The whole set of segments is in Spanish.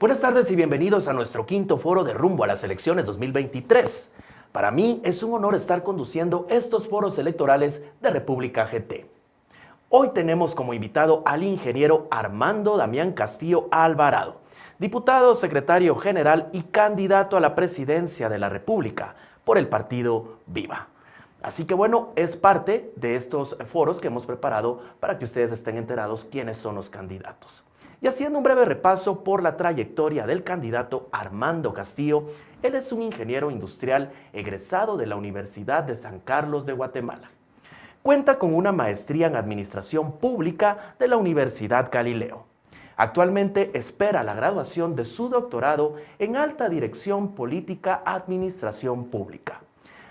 Buenas tardes y bienvenidos a nuestro quinto foro de Rumbo a las Elecciones 2023. Para mí es un honor estar conduciendo estos foros electorales de República GT. Hoy tenemos como invitado al ingeniero Armando Damián Castillo Alvarado, diputado, secretario general y candidato a la presidencia de la República por el partido Viva. Así que bueno, es parte de estos foros que hemos preparado para que ustedes estén enterados quiénes son los candidatos. Y haciendo un breve repaso por la trayectoria del candidato Armando Castillo, él es un ingeniero industrial egresado de la Universidad de San Carlos de Guatemala. Cuenta con una maestría en Administración Pública de la Universidad Galileo. Actualmente espera la graduación de su doctorado en Alta Dirección Política Administración Pública.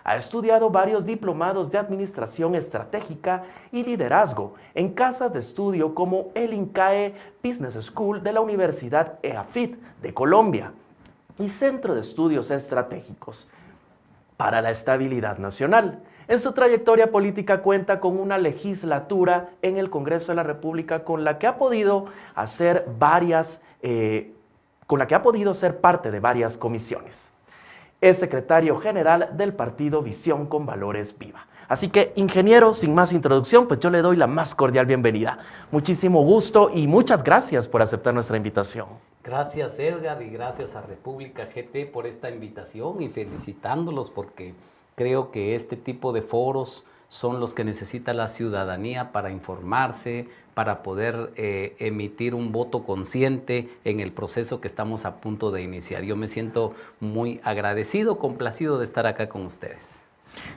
Ha estudiado varios diplomados de Administración Estratégica y Liderazgo en casas de estudio como el INCAE Business School de la Universidad EAFIT de Colombia y Centro de Estudios Estratégicos para la Estabilidad Nacional. En su trayectoria política cuenta con una legislatura en el Congreso de la República con la que ha podido ser parte de varias comisiones. Es secretario general del partido Visión con Valores Viva. Así que, ingeniero, sin más introducción, pues yo le doy la más cordial bienvenida. Muchísimo gusto y muchas gracias por aceptar nuestra invitación. Gracias, Edgar, y gracias a República GT por esta invitación y felicitándolos porque creo que este tipo de foros son los que necesita la ciudadanía para informarse, para poder emitir un voto consciente en el proceso que estamos a punto de iniciar. Yo me siento muy agradecido, complacido de estar acá con ustedes.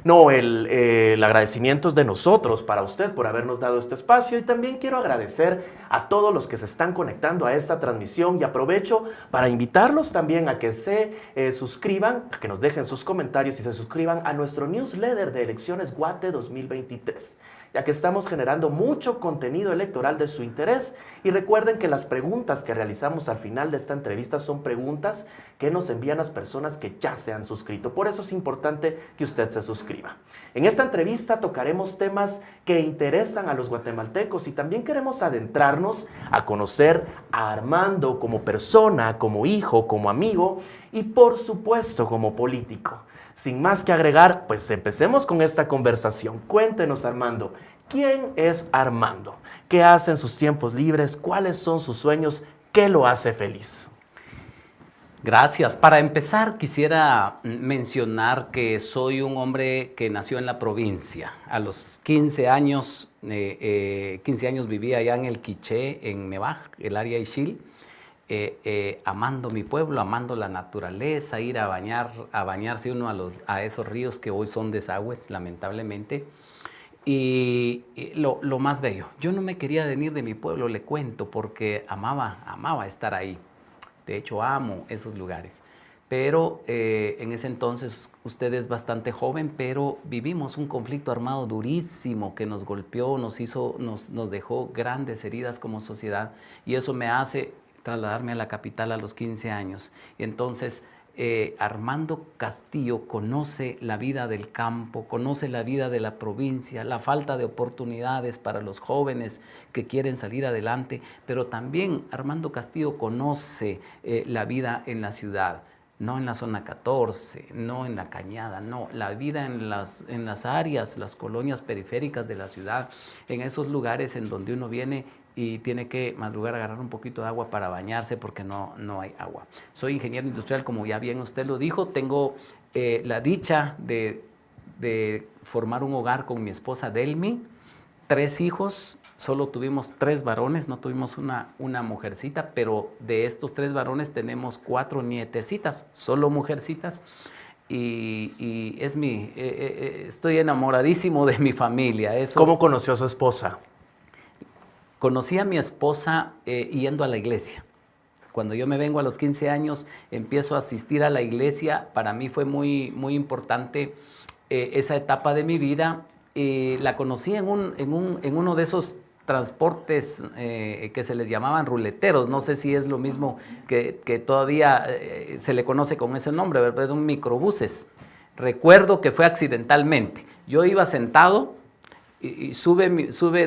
No, el agradecimiento es de nosotros para usted por habernos dado este espacio y también quiero agradecer a todos los que se están conectando a esta transmisión y aprovecho para invitarlos también a que se suscriban, a que nos dejen sus comentarios y se suscriban a nuestro newsletter de Elecciones Guate 2023. Ya que estamos generando mucho contenido electoral de su interés y recuerden que las preguntas que realizamos al final de esta entrevista son preguntas que nos envían las personas que ya se han suscrito. Por eso es importante que usted se suscriba. En esta entrevista tocaremos temas que interesan a los guatemaltecos y también queremos adentrarnos a conocer a Armando como persona, como hijo, como amigo y por supuesto como político. Sin más que agregar, pues empecemos con esta conversación. Cuéntenos, Armando, ¿quién es Armando? ¿Qué hace en sus tiempos libres? ¿Cuáles son sus sueños? ¿Qué lo hace feliz? Gracias. Para empezar, quisiera mencionar que soy un hombre que nació en la provincia. A los 15 años vivía allá en el Quiché, en Mevaj, el área Ixil. Amando mi pueblo, amando la naturaleza, ir a bañarse uno a esos ríos que hoy son desagües, lamentablemente. Y lo más bello, yo no me quería venir de mi pueblo, le cuento, porque amaba estar ahí. De hecho, amo esos lugares. Pero en ese entonces, usted es bastante joven, pero vivimos un conflicto armado durísimo que nos golpeó, nos dejó grandes heridas como sociedad y eso me hace trasladarme a la capital a los 15 años. Y entonces Armando Castillo conoce la vida del campo, conoce la vida de la provincia, la falta de oportunidades para los jóvenes que quieren salir adelante, pero también Armando Castillo conoce la vida en la ciudad. No en la zona 14, no en la Cañada, no, la vida en las áreas, las colonias periféricas de la ciudad, en esos lugares en donde uno viene y tiene que madrugar a agarrar un poquito de agua para bañarse porque no hay agua. Soy ingeniero industrial, como ya bien usted lo dijo, tengo la dicha de formar un hogar con mi esposa Delmi, 3 hijos. Solo tuvimos 3 varones, no tuvimos una mujercita, pero de estos 3 varones tenemos 4 nietecitas, solo mujercitas. Y estoy enamoradísimo de mi familia. Eso. ¿Cómo conoció a su esposa? Conocí a mi esposa yendo a la iglesia. Cuando yo me vengo a los 15 años, empiezo a asistir a la iglesia. Para mí fue muy importante esa etapa de mi vida. La conocí en uno de esos transportes que se les llamaban ruleteros, no sé si es lo mismo que todavía se le conoce con ese nombre, ¿verdad? Son microbuses. Recuerdo que fue accidentalmente. Yo iba sentado y sube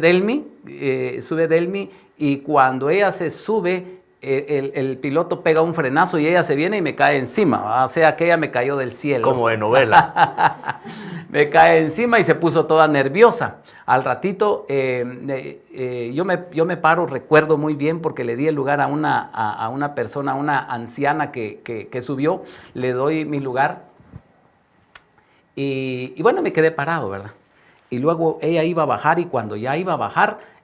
Delmi y cuando ella se sube el piloto pega un frenazo y ella se viene y me cae encima, ¿va? O sea que ella me cayó del cielo. Como de novela. Me cae encima y se puso toda nerviosa. Al ratito yo me paro, recuerdo muy bien porque le di el lugar a una persona, a una anciana que subió, le doy mi lugar y bueno, me quedé parado, ¿verdad? Y luego ella iba a bajar y cuando ya iba a bajar,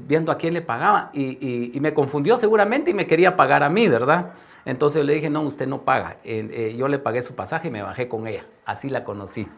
viendo a quién le pagaba y me confundió seguramente y me quería pagar a mí, ¿verdad? Entonces le dije, no, usted no paga. Yo le pagué su pasaje y me bajé con ella. Así la conocí.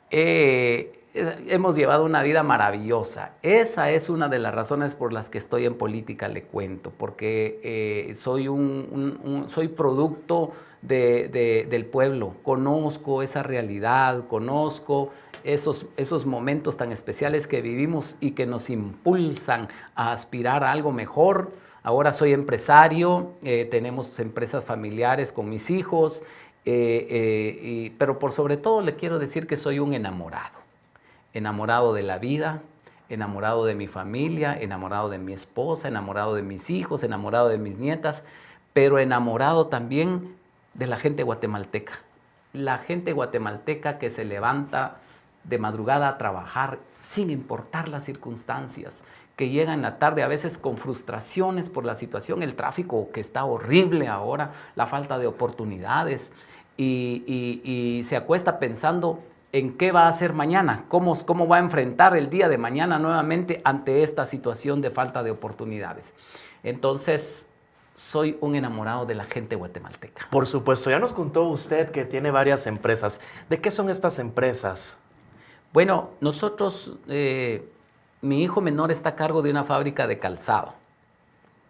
Hemos llevado una vida maravillosa. Esa es una de las razones por las que estoy en política, le cuento, porque soy producto del pueblo. Conozco esa realidad, conozco esos momentos tan especiales que vivimos y que nos impulsan a aspirar a algo mejor. Ahora soy empresario, tenemos empresas familiares con mis hijos, pero por sobre todo le quiero decir que soy un enamorado de la vida, enamorado de mi familia, enamorado de mi esposa, enamorado de mis hijos, enamorado de mis nietas, pero enamorado también de la gente guatemalteca. La gente guatemalteca que se levanta de madrugada a trabajar sin importar las circunstancias, que llega en la tarde a veces con frustraciones por la situación, el tráfico que está horrible ahora, la falta de oportunidades, y se acuesta pensando en qué va a hacer mañana, cómo va a enfrentar el día de mañana nuevamente ante esta situación de falta de oportunidades. Entonces, soy un enamorado de la gente guatemalteca. Por supuesto, ya nos contó usted que tiene varias empresas. ¿De qué son estas empresas? Bueno, nosotros, mi hijo menor está a cargo de una fábrica de calzado.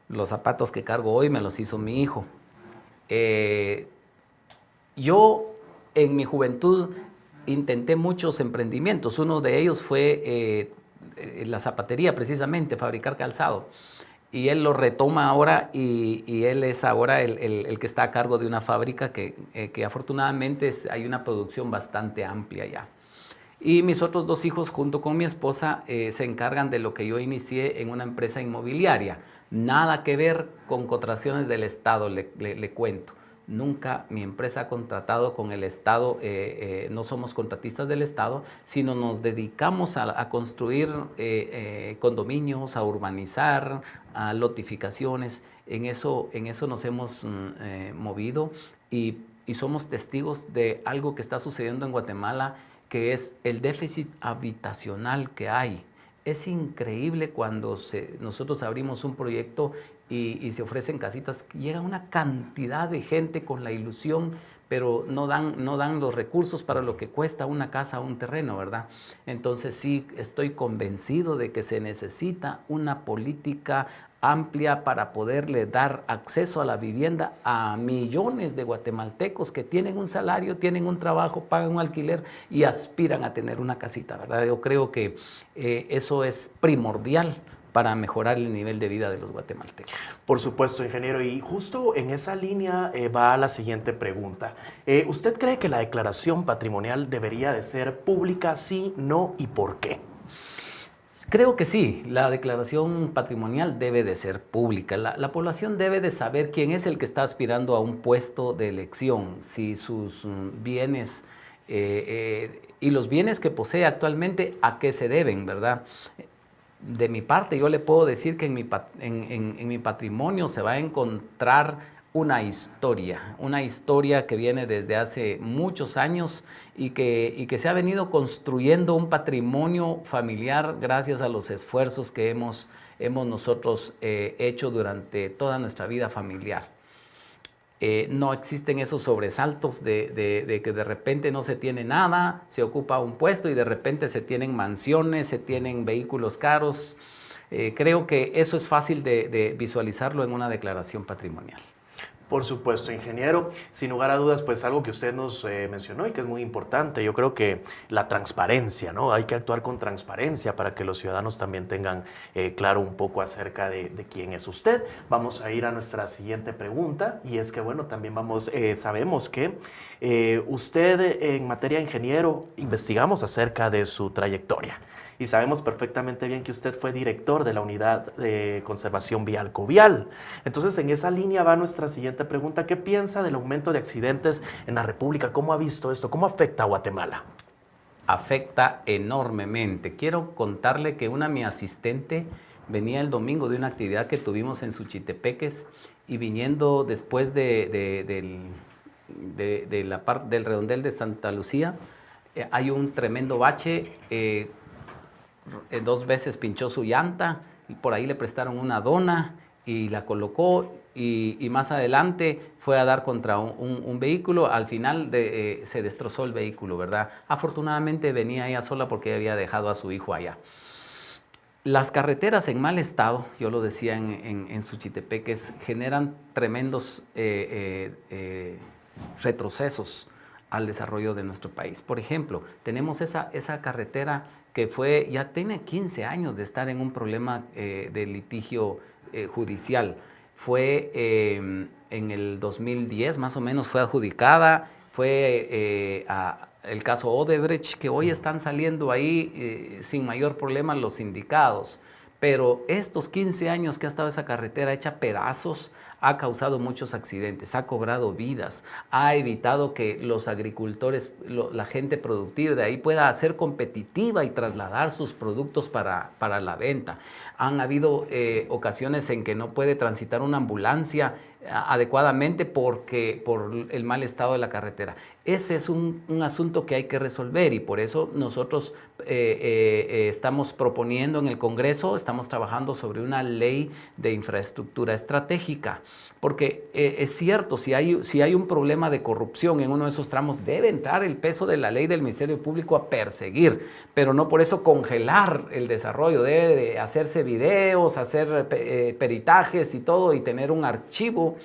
Los zapatos que cargo hoy me los hizo mi hijo. Yo en mi juventud intenté muchos emprendimientos. Uno de ellos fue la zapatería, precisamente, fabricar calzado. Y él lo retoma ahora y él es ahora el que está a cargo de una fábrica que afortunadamente hay una producción bastante amplia ya. Y mis otros dos hijos, junto con mi esposa, se encargan de lo que yo inicié en una empresa inmobiliaria. Nada que ver con contrataciones del Estado, le cuento. Nunca mi empresa ha contratado con el Estado, no somos contratistas del Estado, sino nos dedicamos a construir condominios, a urbanizar, a lotificaciones. En eso nos hemos movido y somos testigos de algo que está sucediendo en Guatemala, que es el déficit habitacional que hay. Es increíble cuando nosotros abrimos un proyecto y se ofrecen casitas, llega una cantidad de gente con la ilusión, pero no dan los recursos para lo que cuesta una casa o un terreno, ¿verdad? Entonces sí, estoy convencido de que se necesita una política amplia para poderle dar acceso a la vivienda a millones de guatemaltecos que tienen un salario, tienen un trabajo, pagan un alquiler y aspiran a tener una casita, ¿verdad? Yo creo que eso es primordial para mejorar el nivel de vida de los guatemaltecos. Por supuesto, ingeniero, y justo en esa línea va la siguiente pregunta. ¿Usted cree que la declaración patrimonial debería de ser pública, sí, no y por qué? Creo que sí, la declaración patrimonial debe de ser pública. La población debe de saber quién es el que está aspirando a un puesto de elección, si sus bienes y los bienes que posee actualmente, a qué se deben, ¿verdad? De mi parte, yo le puedo decir que en mi patrimonio se va a encontrar una historia que viene desde hace muchos años y que se ha venido construyendo un patrimonio familiar gracias a los esfuerzos que hemos nosotros hecho durante toda nuestra vida familiar. No existen esos sobresaltos de que de repente no se tiene nada, se ocupa un puesto y de repente se tienen mansiones, se tienen vehículos caros. Creo que eso es fácil de visualizarlo en una declaración patrimonial. Por supuesto, ingeniero. Sin lugar a dudas, pues algo que usted nos mencionó y que es muy importante, yo creo que la transparencia, ¿no? Hay que actuar con transparencia para que los ciudadanos también tengan claro un poco acerca de quién es usted. Vamos a ir a nuestra siguiente pregunta y es que, bueno, también sabemos que usted en materia de ingeniero investigamos acerca de su trayectoria. Y sabemos perfectamente bien que usted fue director de la Unidad de Conservación Vial Covial. Entonces, en esa línea va nuestra siguiente pregunta. ¿Qué piensa del aumento de accidentes en la República? ¿Cómo ha visto esto? ¿Cómo afecta a Guatemala? Afecta enormemente. Quiero contarle que mi asistente venía el domingo de una actividad que tuvimos en Suchitepeques y viniendo después de la parte del redondel de Santa Lucía, hay un tremendo bache. 2 veces pinchó su llanta y por ahí le prestaron una dona y la colocó y más adelante fue a dar contra un vehículo. Al final se destrozó el vehículo, ¿verdad? Afortunadamente venía ella sola porque había dejado a su hijo allá. Las carreteras en mal estado, yo lo decía en Suchitepeques, generan tremendos retrocesos al desarrollo de nuestro país. Por ejemplo, tenemos esa carretera que ya tiene 15 años de estar en un problema de litigio judicial. Fue en el 2010 más o menos fue adjudicada, fue el caso Odebrecht, que hoy están saliendo ahí sin mayor problema los sindicados. Pero estos 15 años que ha estado esa carretera hecha pedazos, ha causado muchos accidentes, ha cobrado vidas, ha evitado que los agricultores, la gente productiva de ahí pueda ser competitiva y trasladar sus productos para la venta. Han habido ocasiones en que no puede transitar una ambulancia adecuadamente por el mal estado de la carretera. Ese es un asunto que hay que resolver y por eso nosotros estamos proponiendo en el Congreso, estamos trabajando sobre una ley de infraestructura estratégica, porque es cierto, si hay un problema de corrupción en uno de esos tramos, debe entrar el peso de la ley del Ministerio Público a perseguir, pero no por eso congelar el desarrollo. Debe de hacerse videos, hacer peritajes y todo y tener un archivo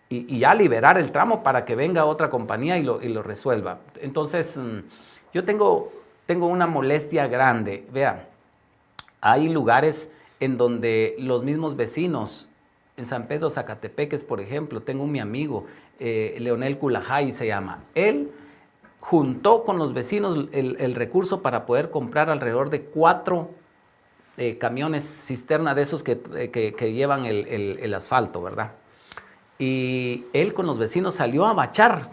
y ya liberar el tramo para que venga otra compañía y lo resuelva. Entonces, yo tengo una molestia grande. Vean, hay lugares en donde los mismos vecinos, en San Pedro Zacatepeques, por ejemplo, tengo mi amigo, Leonel Culajay se llama. Él juntó con los vecinos el recurso para poder comprar alrededor de 4 camiones cisterna de esos que llevan el asfalto, ¿verdad? Y él con los vecinos salió a bachar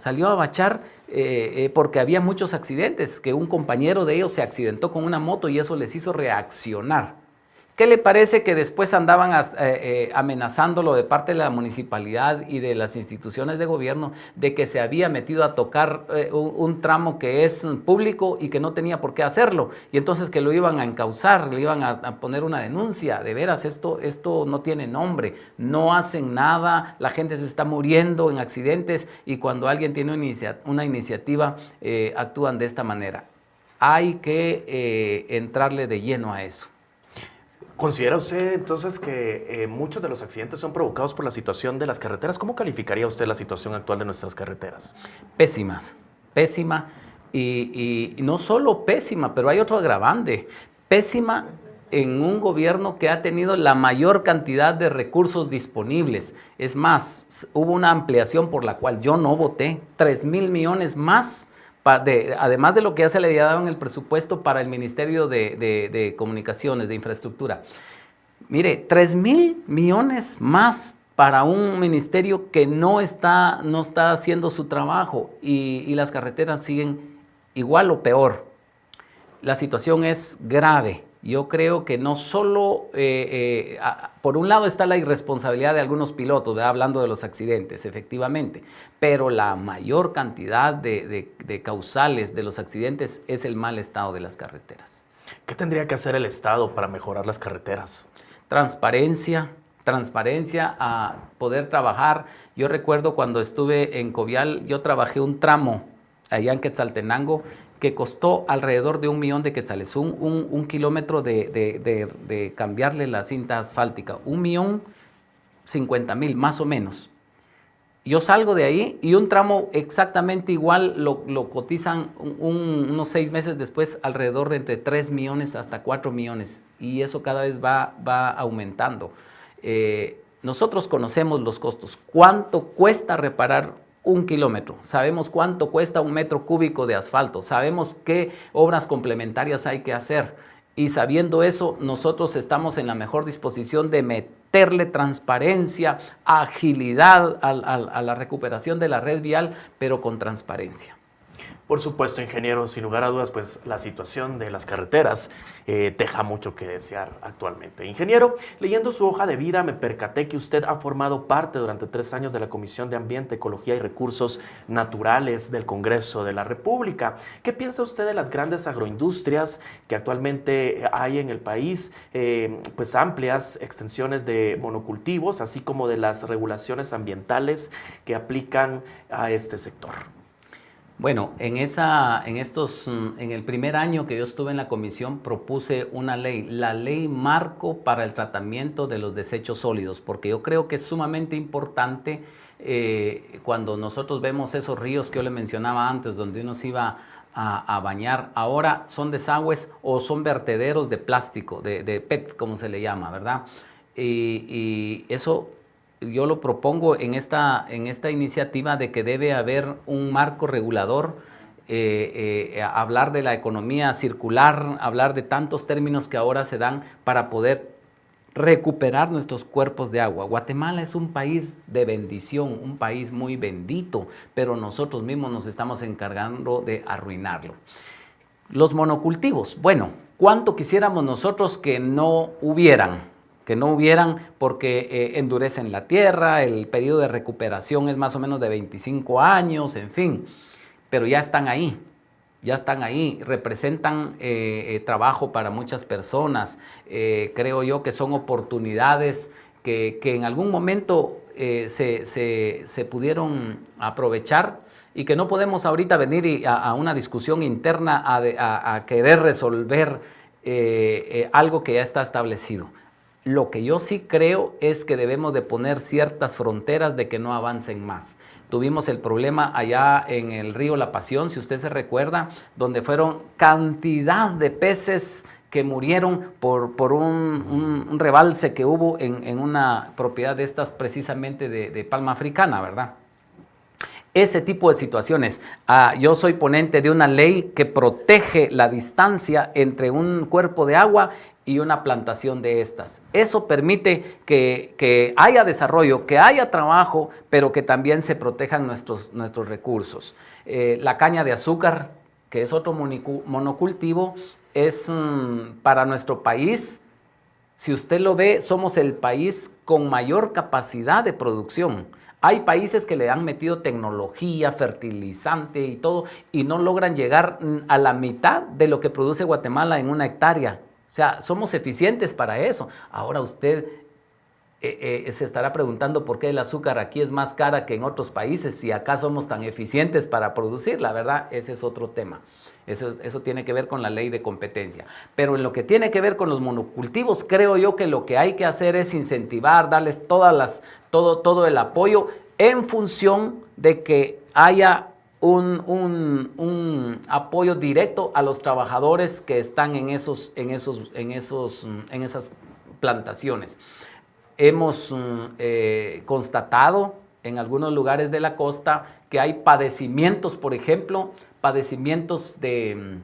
porque había muchos accidentes, que un compañero de ellos se accidentó con una moto y eso les hizo reaccionar. ¿Qué le parece que después andaban amenazándolo de parte de la municipalidad y de las instituciones de gobierno de que se había metido a tocar un tramo que es público y que no tenía por qué hacerlo? Y entonces que lo iban a encauzar, le iban a poner una denuncia. De veras, esto no tiene nombre, no hacen nada, la gente se está muriendo en accidentes y cuando alguien tiene una iniciativa actúan de esta manera. Hay que entrarle de lleno a eso. ¿Considera usted entonces que muchos de los accidentes son provocados por la situación de las carreteras? ¿Cómo calificaría usted la situación actual de nuestras carreteras? Pésima y no solo pésima, pero hay otro agravante. Pésima en un gobierno que ha tenido la mayor cantidad de recursos disponibles. Es más, hubo una ampliación por la cual yo no voté, 3,000 millones más. Además de lo que ya se le había dado en el presupuesto para el Ministerio de Comunicaciones, de Infraestructura. Mire, 3,000 millones más para un ministerio que no está haciendo su trabajo y las carreteras siguen igual o peor. La situación es grave. Yo creo que no solo, por un lado está la irresponsabilidad de algunos pilotos, ¿verdad? Hablando de los accidentes, efectivamente, pero la mayor cantidad de causales de los accidentes es el mal estado de las carreteras. ¿Qué tendría que hacer el Estado para mejorar las carreteras? Transparencia, a poder trabajar. Yo recuerdo cuando estuve en Covial, yo trabajé un tramo allá en Quetzaltenango, que costó alrededor de 1 millón de quetzales, un kilómetro de cambiarle la cinta asfáltica, 1,050,000 más o menos. Yo salgo de ahí y un tramo exactamente igual lo cotizan unos 6 meses después alrededor de entre 3 millones hasta 4 millones y eso cada vez va aumentando. Nosotros conocemos los costos. ¿Cuánto cuesta reparar 1 kilómetro? Sabemos cuánto cuesta 1 metro cúbico de asfalto. Sabemos qué obras complementarias hay que hacer. Y sabiendo eso, nosotros estamos en la mejor disposición de meterle transparencia, agilidad a la recuperación de la red vial, pero con transparencia. Por supuesto, ingeniero, sin lugar a dudas, pues la situación de las carreteras deja mucho que desear actualmente. Ingeniero, leyendo su hoja de vida me percaté que usted ha formado parte durante 3 años de la Comisión de Ambiente, Ecología y Recursos Naturales del Congreso de la República. ¿Qué piensa usted de las grandes agroindustrias que actualmente hay en el país? Pues amplias extensiones de monocultivos, así como de las regulaciones ambientales que aplican a este sector. Bueno, en el primer año que yo estuve en la comisión propuse una ley, la ley marco para el tratamiento de los desechos sólidos, porque yo creo que es sumamente importante cuando nosotros vemos esos ríos que yo le mencionaba antes, donde uno se iba a bañar, ahora son desagües o son vertederos de plástico, de PET, como se le llama, ¿verdad? Y eso yo lo propongo en esta iniciativa de que debe haber un marco regulador, hablar de la economía circular, hablar de tantos términos que ahora se dan para poder recuperar nuestros cuerpos de agua. Guatemala es un país de bendición, un país muy bendito, pero nosotros mismos nos estamos encargando de arruinarlo. Los monocultivos, bueno, ¿cuánto quisiéramos nosotros que no hubieran? Porque endurecen la tierra, el periodo de recuperación es más o menos de 25 años, en fin, pero ya están ahí, representan trabajo para muchas personas, creo yo que son oportunidades que en algún momento se pudieron aprovechar y que no podemos ahorita venir a una discusión interna a querer resolver algo que ya está establecido. Lo que yo sí creo es que debemos de poner ciertas fronteras de que no avancen más. Tuvimos el problema allá en el río La Pasión, si usted se recuerda, donde fueron cantidad de peces que murieron por un rebalse que hubo en una propiedad de estas precisamente de palma africana, ¿verdad? Ese tipo de situaciones. Yo soy ponente de una ley que protege la distancia entre un cuerpo de agua y una plantación de estas. Eso permite que haya desarrollo, que haya trabajo, pero que también se protejan nuestros recursos. La caña de azúcar, que es otro monocultivo, es para nuestro país, si usted lo ve, somos el país con mayor capacidad de producción. Hay países que le han metido tecnología, fertilizante y todo, y no logran llegar a la mitad de lo que produce Guatemala en 1 hectárea. O sea, somos eficientes para eso. Ahora usted se estará preguntando por qué el azúcar aquí es más cara que en otros países, si acá somos tan eficientes para producir. La verdad, ese es otro tema. Eso tiene que ver con la ley de competencia. Pero en lo que tiene que ver con los monocultivos, creo yo que lo que hay que hacer es incentivar, darles todo el apoyo en función de que haya un apoyo directo a los trabajadores que están en esas plantaciones. Hemos constatado en algunos lugares de la costa que hay padecimientos, por ejemplo, padecimientos de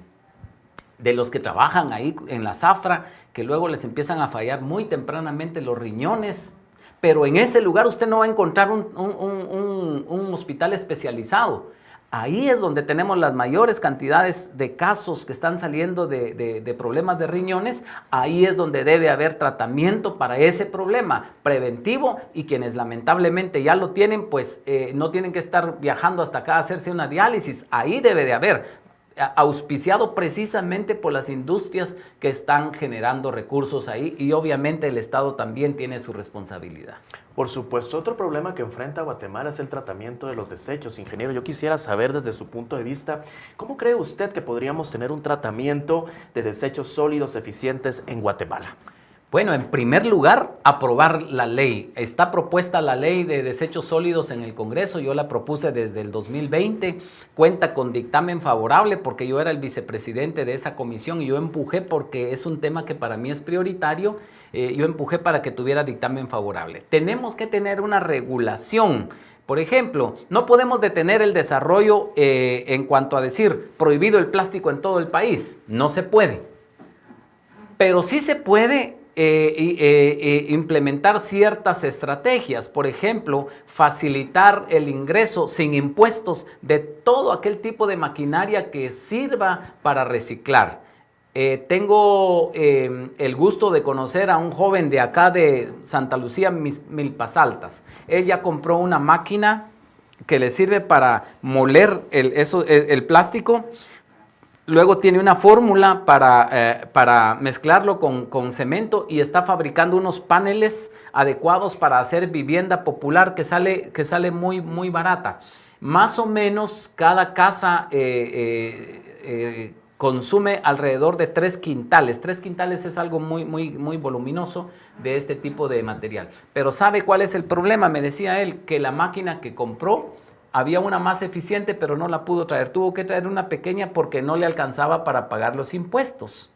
los que trabajan ahí en la zafra, que luego les empiezan a fallar muy tempranamente los riñones, pero en ese lugar usted no va a encontrar un hospital especializado. Ahí es donde tenemos las mayores cantidades de casos que están saliendo de problemas de riñones. Ahí es donde debe haber tratamiento para ese problema preventivo, y quienes lamentablemente ya lo tienen, pues no tienen que estar viajando hasta acá a hacerse una diálisis. Ahí debe de haber, auspiciado precisamente por las industrias que están generando recursos ahí, y obviamente el Estado también tiene su responsabilidad. Por supuesto, otro problema que enfrenta Guatemala es el tratamiento de los desechos. Ingeniero, yo quisiera saber desde su punto de vista, ¿cómo cree usted que podríamos tener un tratamiento de desechos sólidos eficientes en Guatemala? Bueno, en primer lugar, aprobar la ley. Está propuesta la ley de desechos sólidos en el Congreso, yo la propuse desde el 2020, cuenta con dictamen favorable porque yo era el vicepresidente de esa comisión y yo empujé porque es un tema que para mí es prioritario, yo empujé para que tuviera dictamen favorable. Tenemos que tener una regulación. Por ejemplo, no podemos detener el desarrollo en cuanto a decir prohibido el plástico en todo el país, no se puede, pero sí se puede implementar ciertas estrategias, por ejemplo, facilitar el ingreso sin impuestos de todo aquel tipo de maquinaria que sirva para reciclar. Tengo el gusto de conocer a un joven de acá de Santa Lucía, Milpas Altas. Él ya compró una máquina que le sirve para moler el plástico. Luego tiene una fórmula para mezclarlo con cemento y está fabricando unos paneles adecuados para hacer vivienda popular que sale muy, muy barata. Más o menos cada casa consume alrededor de 3 quintales. 3 quintales es algo muy, muy, muy voluminoso de este tipo de material. Pero ¿sabe cuál es el problema? Me decía él que la máquina que compró había una más eficiente, pero no la pudo traer. Tuvo que traer una pequeña porque no le alcanzaba para pagar los impuestos.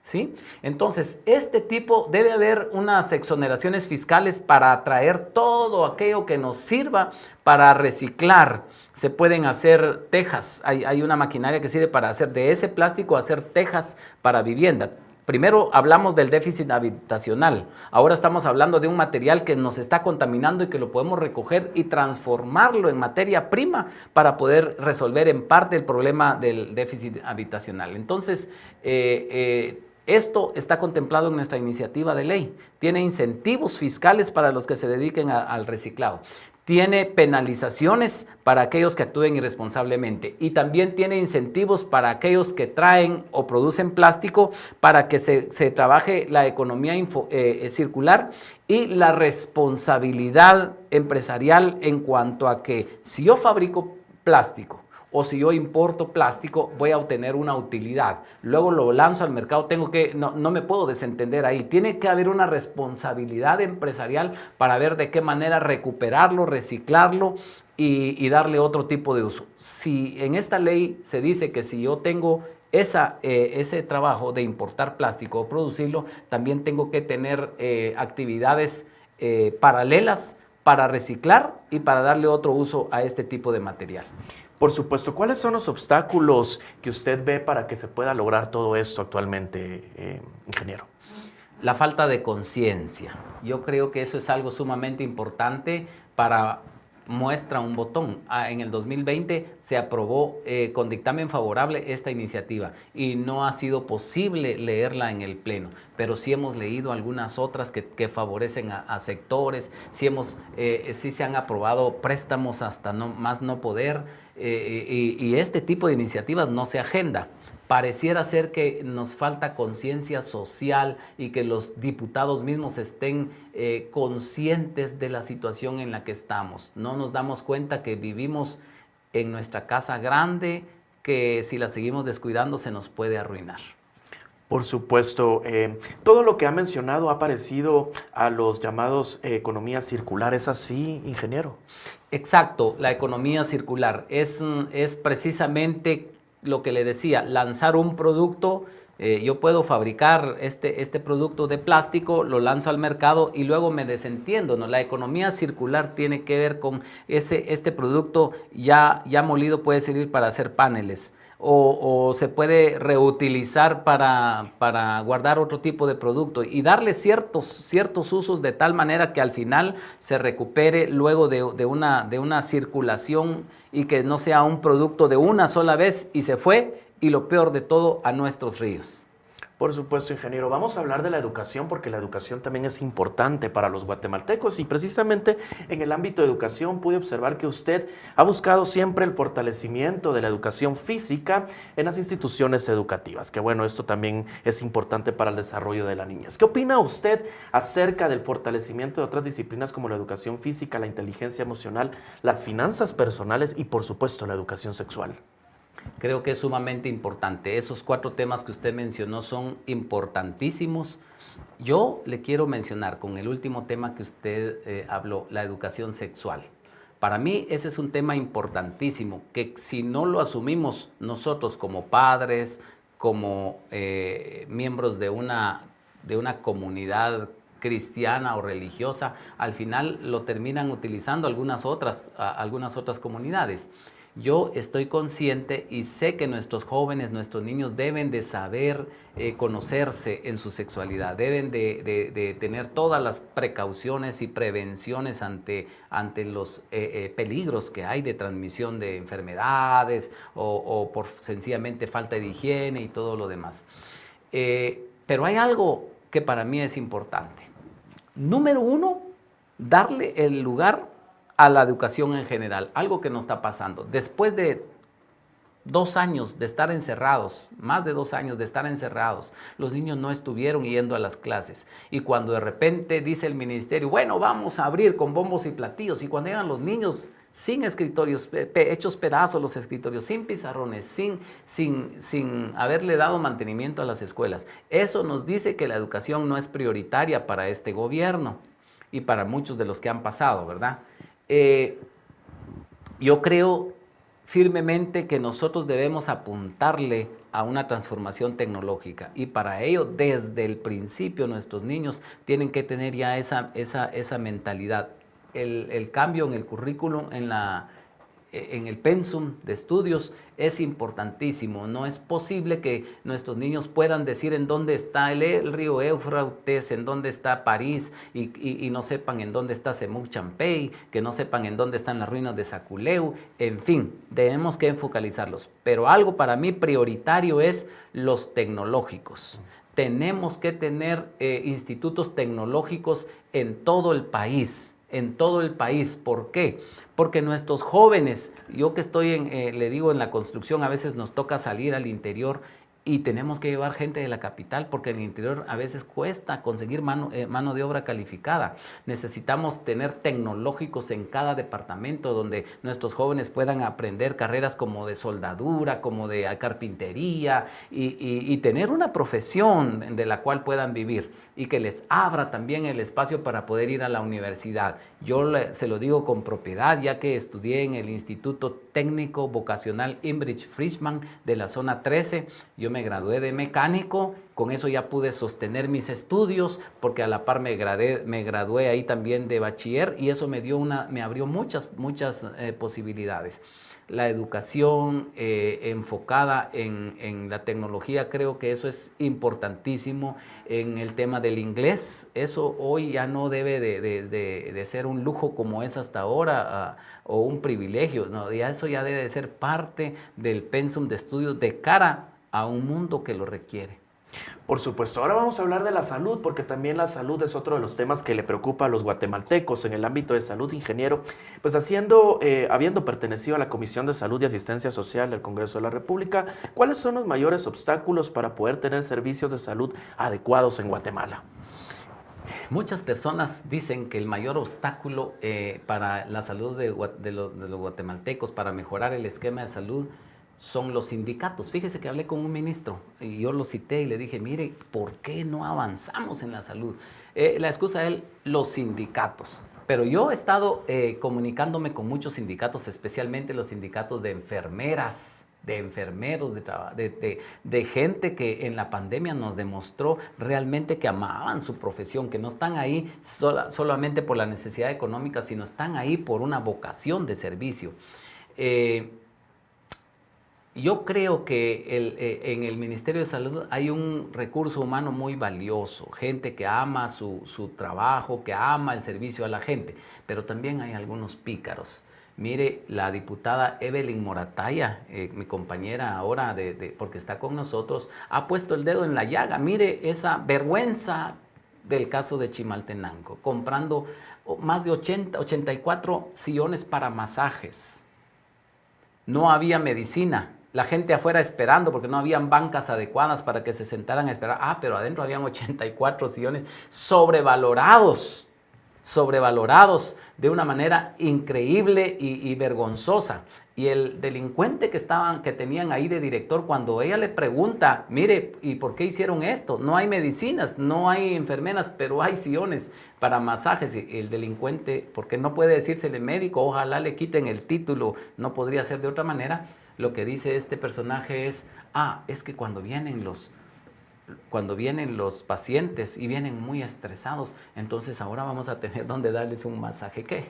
¿Sí? Entonces, debe haber unas exoneraciones fiscales para atraer todo aquello que nos sirva para reciclar. Se pueden hacer tejas. Hay una maquinaria que sirve para hacer de ese plástico, hacer tejas para vivienda. Primero hablamos del déficit habitacional, ahora estamos hablando de un material que nos está contaminando y que lo podemos recoger y transformarlo en materia prima para poder resolver en parte el problema del déficit habitacional. Entonces, esto está contemplado en nuestra iniciativa de ley. Tiene incentivos fiscales para los que se dediquen al reciclado. Tiene penalizaciones para aquellos que actúen irresponsablemente y también tiene incentivos para aquellos que traen o producen plástico para que se trabaje la economía circular y la responsabilidad empresarial en cuanto a que si yo fabrico plástico o si yo importo plástico, voy a obtener una utilidad. Luego lo lanzo al mercado, no me puedo desentender ahí. Tiene que haber una responsabilidad empresarial para ver de qué manera recuperarlo, reciclarlo y darle otro tipo de uso. Si en esta ley se dice que si yo tengo ese trabajo de importar plástico o producirlo, también tengo que tener actividades paralelas para reciclar y para darle otro uso a este tipo de material. Por supuesto, ¿cuáles son los obstáculos que usted ve para que se pueda lograr todo esto actualmente, ingeniero? La falta de conciencia. Yo creo que eso es algo sumamente importante para muestra un botón. En el 2020 se aprobó con dictamen favorable esta iniciativa y no ha sido posible leerla en el Pleno, pero sí hemos leído algunas otras que favorecen a sectores, sí se han aprobado préstamos hasta más no poder y este tipo de iniciativas no se agenda. Pareciera ser que nos falta conciencia social y que los diputados mismos estén conscientes de la situación en la que estamos. No nos damos cuenta que vivimos en nuestra casa grande, que si la seguimos descuidando se nos puede arruinar. Por supuesto, todo lo que ha mencionado ha parecido a los llamados economías circulares. ¿Es así, ingeniero? Exacto, la economía circular es precisamente lo que le decía, lanzar un producto. Yo puedo fabricar este producto de plástico, lo lanzo al mercado y luego me desentiendo, ¿no? La economía circular tiene que ver con este producto ya molido, puede servir para hacer paneles o se puede reutilizar para guardar otro tipo de producto y darle ciertos usos de tal manera que al final se recupere luego de una circulación y que no sea un producto de una sola vez y se fue. Y lo peor de todo, a nuestros ríos. Por supuesto, ingeniero. Vamos a hablar de la educación porque la educación también es importante para los guatemaltecos y precisamente en el ámbito de educación pude observar que usted ha buscado siempre el fortalecimiento de la educación física en las instituciones educativas, que bueno, esto también es importante para el desarrollo de la niñez. ¿Qué opina usted acerca del fortalecimiento de otras disciplinas como la educación física, la inteligencia emocional, las finanzas personales y por supuesto la educación sexual? Creo que es sumamente importante. Esos 4 temas que usted mencionó son importantísimos Yo le quiero mencionar con el último tema que usted habló, la educación sexual. Para mí ese es un tema importantísimo, que si no lo asumimos nosotros como padres, como miembros de una comunidad cristiana o religiosa, al final lo terminan utilizando algunas otras comunidades. Yo estoy consciente y sé que nuestros jóvenes, nuestros niños deben de saber conocerse en su sexualidad, deben de tener todas las precauciones y prevenciones ante los peligros que hay de transmisión de enfermedades o por sencillamente falta de higiene y todo lo demás. Pero hay algo que para mí es importante. Número uno, darle el lugar a la educación en general, algo que nos está pasando. Después de 2 años de estar encerrados, más de 2 años de estar encerrados, los niños no estuvieron yendo a las clases. Y cuando de repente dice el ministerio, bueno, vamos a abrir con bombos y platillos, y cuando llegan los niños sin escritorios, hechos pedazos los escritorios, sin pizarrones, sin haberle dado mantenimiento a las escuelas, eso nos dice que la educación no es prioritaria para este gobierno y para muchos de los que han pasado, ¿verdad? Yo creo firmemente que nosotros debemos apuntarle a una transformación tecnológica y para ello desde el principio nuestros niños tienen que tener ya esa mentalidad. El cambio en el currículum, en el pensum de estudios es importantísimo. No es posible que nuestros niños puedan decir en dónde está el río Éufrates, en dónde está París y no sepan en dónde está Semuc Champey, que no sepan en dónde están las ruinas de Saculeu. En fin, tenemos que focalizarlos. Pero algo para mí prioritario es los tecnológicos. Tenemos que tener institutos tecnológicos en todo el país. En todo el país. ¿Por qué? Porque nuestros jóvenes, yo que estoy le digo en la construcción, a veces nos toca salir al interior y tenemos que llevar gente de la capital porque en el interior a veces cuesta conseguir mano de obra calificada. Necesitamos tener tecnológicos en cada departamento donde nuestros jóvenes puedan aprender carreras como de soldadura, como de carpintería y tener una profesión de la cual puedan vivir y que les abra también el espacio para poder ir a la universidad. Yo se lo digo con propiedad, ya que estudié en el Instituto Técnico Vocacional Inbrich Frischmann de la zona 13. Yo me gradué de mecánico, con eso ya pude sostener mis estudios, porque a la par me gradué ahí también de bachiller y eso me abrió muchas posibilidades. La educación enfocada en la tecnología, creo que eso es importantísimo. En el tema del inglés, eso hoy ya no debe de ser un lujo como es hasta ahora o un privilegio, no, eso ya debe de ser parte del pensum de estudios de cara a un mundo que lo requiere. Por supuesto. Ahora vamos a hablar de la salud, porque también la salud es otro de los temas que le preocupa a los guatemaltecos en el ámbito de salud, ingeniero. Pues habiendo pertenecido a la Comisión de Salud y Asistencia Social del Congreso de la República, ¿cuáles son los mayores obstáculos para poder tener servicios de salud adecuados en Guatemala? Muchas personas dicen que el mayor obstáculo para la salud de los guatemaltecos, para mejorar el esquema de salud, son los sindicatos. Fíjese que hablé con un ministro y yo lo cité y le dije, mire, ¿por qué no avanzamos en la salud? La excusa de él, los sindicatos. Pero yo he estado comunicándome con muchos sindicatos, especialmente los sindicatos de enfermeras, de enfermeros, de gente que en la pandemia nos demostró realmente que amaban su profesión, que no están ahí solamente por la necesidad económica, sino están ahí por una vocación de servicio. Yo creo que en el Ministerio de Salud hay un recurso humano muy valioso, gente que ama su trabajo, que ama el servicio a la gente, pero también hay algunos pícaros. Mire, la diputada Evelyn Morataya, mi compañera ahora, porque está con nosotros, ha puesto el dedo en la llaga. Mire esa vergüenza del caso de Chimaltenango, comprando más de 84 sillones para masajes. No había medicina. La gente afuera esperando porque no habían bancas adecuadas para que se sentaran a esperar. Pero adentro habían 84 sillones sobrevalorados. sobrevalorados de una manera increíble y vergonzosa. Y el delincuente que tenían ahí de director, cuando ella le pregunta, mire, ¿y por qué hicieron esto? No hay medicinas, no hay enfermeras, pero hay sillones para masajes. Y el delincuente, porque no puede decírsele médico, ojalá le quiten el título, no podría ser de otra manera. Lo que dice este personaje es, es que cuando vienen los pacientes y vienen muy estresados, entonces ahora vamos a tener donde darles un masaje. Qué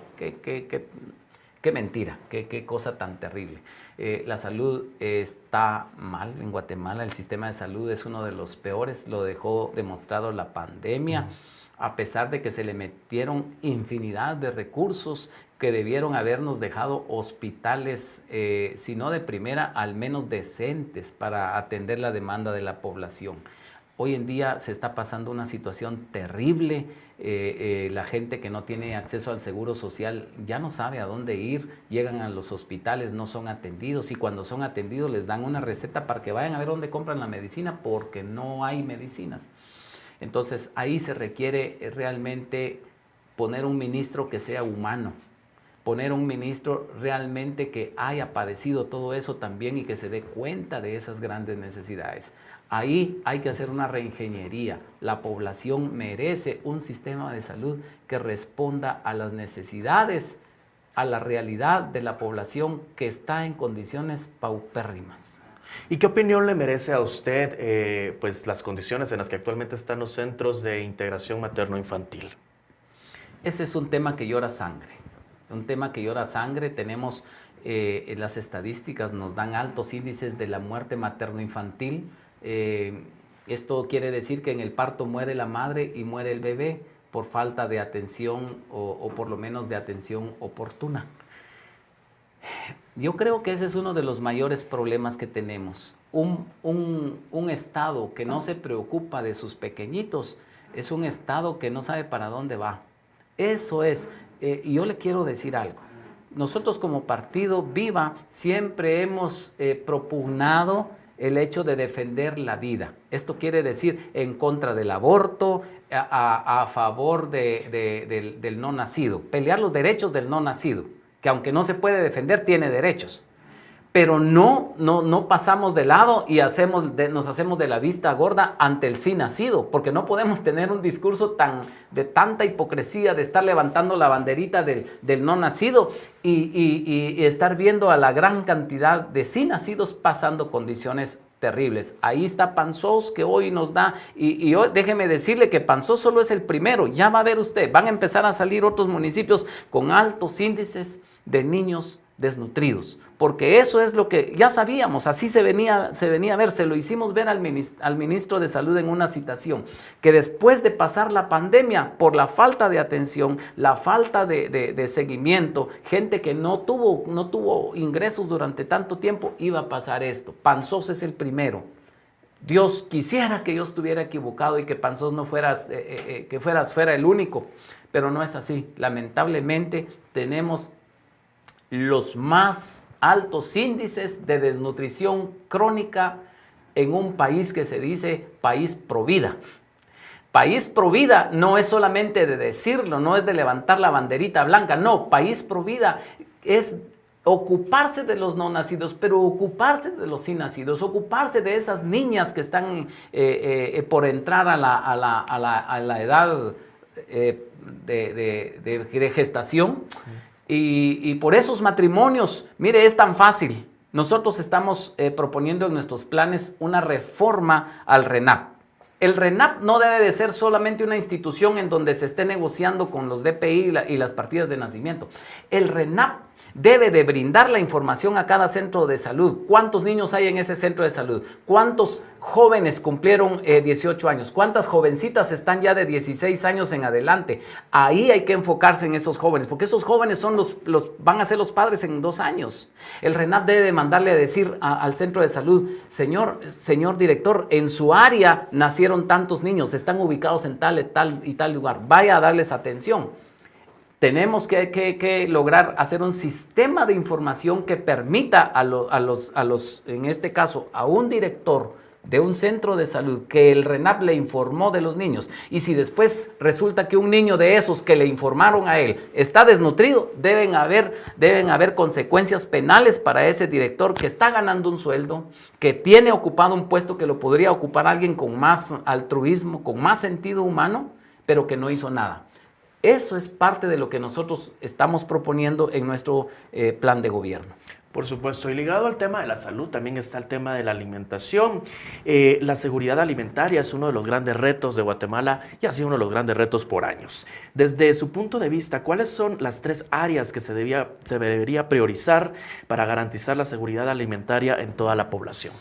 mentira, qué cosa tan terrible. La salud está mal en Guatemala, el sistema de salud es uno de los peores, lo dejó demostrado la pandemia, a pesar de que se le metieron infinidad de recursos que debieron habernos dejado hospitales, si no de primera, al menos decentes para atender la demanda de la población. Hoy en día se está pasando una situación terrible, la gente que no tiene acceso al seguro social ya no sabe a dónde ir, llegan a los hospitales, no son atendidos y cuando son atendidos les dan una receta para que vayan a ver dónde compran la medicina porque no hay medicinas. Entonces ahí se requiere realmente poner un ministro que sea humano, poner un ministro realmente que haya padecido todo eso también y que se dé cuenta de esas grandes necesidades. Ahí hay que hacer una reingeniería. La población merece un sistema de salud que responda a las necesidades, a la realidad de la población que está en condiciones paupérrimas. ¿Y qué opinión le merece a usted pues las condiciones en las que actualmente están los centros de integración materno-infantil? Ese es un tema que llora sangre. Un tema que llora sangre. Tenemos las estadísticas, nos dan altos índices de la muerte materno-infantil. Esto quiere decir que en el parto muere la madre y muere el bebé por falta de atención o por lo menos de atención oportuna. Yo creo que ese es uno de los mayores problemas que tenemos. Un Estado que no se preocupa de sus pequeñitos es un Estado que no sabe para dónde va. Eso es. Y yo le quiero decir algo. Nosotros como partido Viva siempre hemos propugnado el hecho de defender la vida. Esto quiere decir en contra del aborto, a favor del no nacido, pelear los derechos del no nacido, que aunque no se puede defender, tiene derechos. Pero no pasamos de lado y nos hacemos de la vista gorda ante el sí nacido, porque no podemos tener un discurso de tanta hipocresía, de estar levantando la banderita del no nacido y estar viendo a la gran cantidad de sí nacidos pasando condiciones terribles. Ahí está Panzós, que hoy nos da, y hoy, déjeme decirle que Panzós solo es el primero, ya va a ver usted, van a empezar a salir otros municipios con altos índices de niños desnutridos, porque eso es lo que ya sabíamos, así se venía a ver, se lo hicimos ver al ministro de Salud en una citación, que después de pasar la pandemia, por la falta de atención, la falta de seguimiento, gente que no tuvo ingresos durante tanto tiempo, iba a pasar esto. Panzós es el primero. Dios quisiera que yo estuviera equivocado y que Panzós no fuera el único, pero no es así. Lamentablemente tenemos los más altos índices de desnutrición crónica en un país que se dice país provida. País provida no es solamente de decirlo, no es de levantar la banderita blanca, no, país provida es ocuparse de los no nacidos, pero ocuparse de los sí nacidos, ocuparse de esas niñas que están por entrar a la edad de gestación. Y por esos matrimonios, mire, es tan fácil. Nosotros estamos proponiendo en nuestros planes una reforma al RENAP. El RENAP no debe de ser solamente una institución en donde se esté negociando con los DPI y las partidas de nacimiento. El RENAP debe de brindar la información a cada centro de salud. ¿Cuántos niños hay en ese centro de salud? ¿Cuántos jóvenes cumplieron 18 años? ¿Cuántas jovencitas están ya de 16 años en adelante? Ahí hay que enfocarse en esos jóvenes, porque esos jóvenes son van a ser los padres en 2 años. El RENAP debe de mandarle a decir al centro de salud, señor director, en su área nacieron tantos niños, están ubicados en tal y tal lugar, vaya a darles atención. Tenemos que lograr hacer un sistema de información que permita a los, en este caso, a un director de un centro de salud que el RENAP le informó de los niños, y si después resulta que un niño de esos que le informaron a él está desnutrido, deben haber consecuencias penales para ese director que está ganando un sueldo, que tiene ocupado un puesto que lo podría ocupar alguien con más altruismo, con más sentido humano, pero que no hizo nada. Eso es parte de lo que nosotros estamos proponiendo en nuestro plan de gobierno. Por supuesto, y ligado al tema de la salud también está el tema de la alimentación. La seguridad alimentaria es uno de los grandes retos de Guatemala y ha sido uno de los grandes retos por años. Desde su punto de vista, ¿cuáles son las 3 áreas que se debería priorizar para garantizar la seguridad alimentaria en toda la población?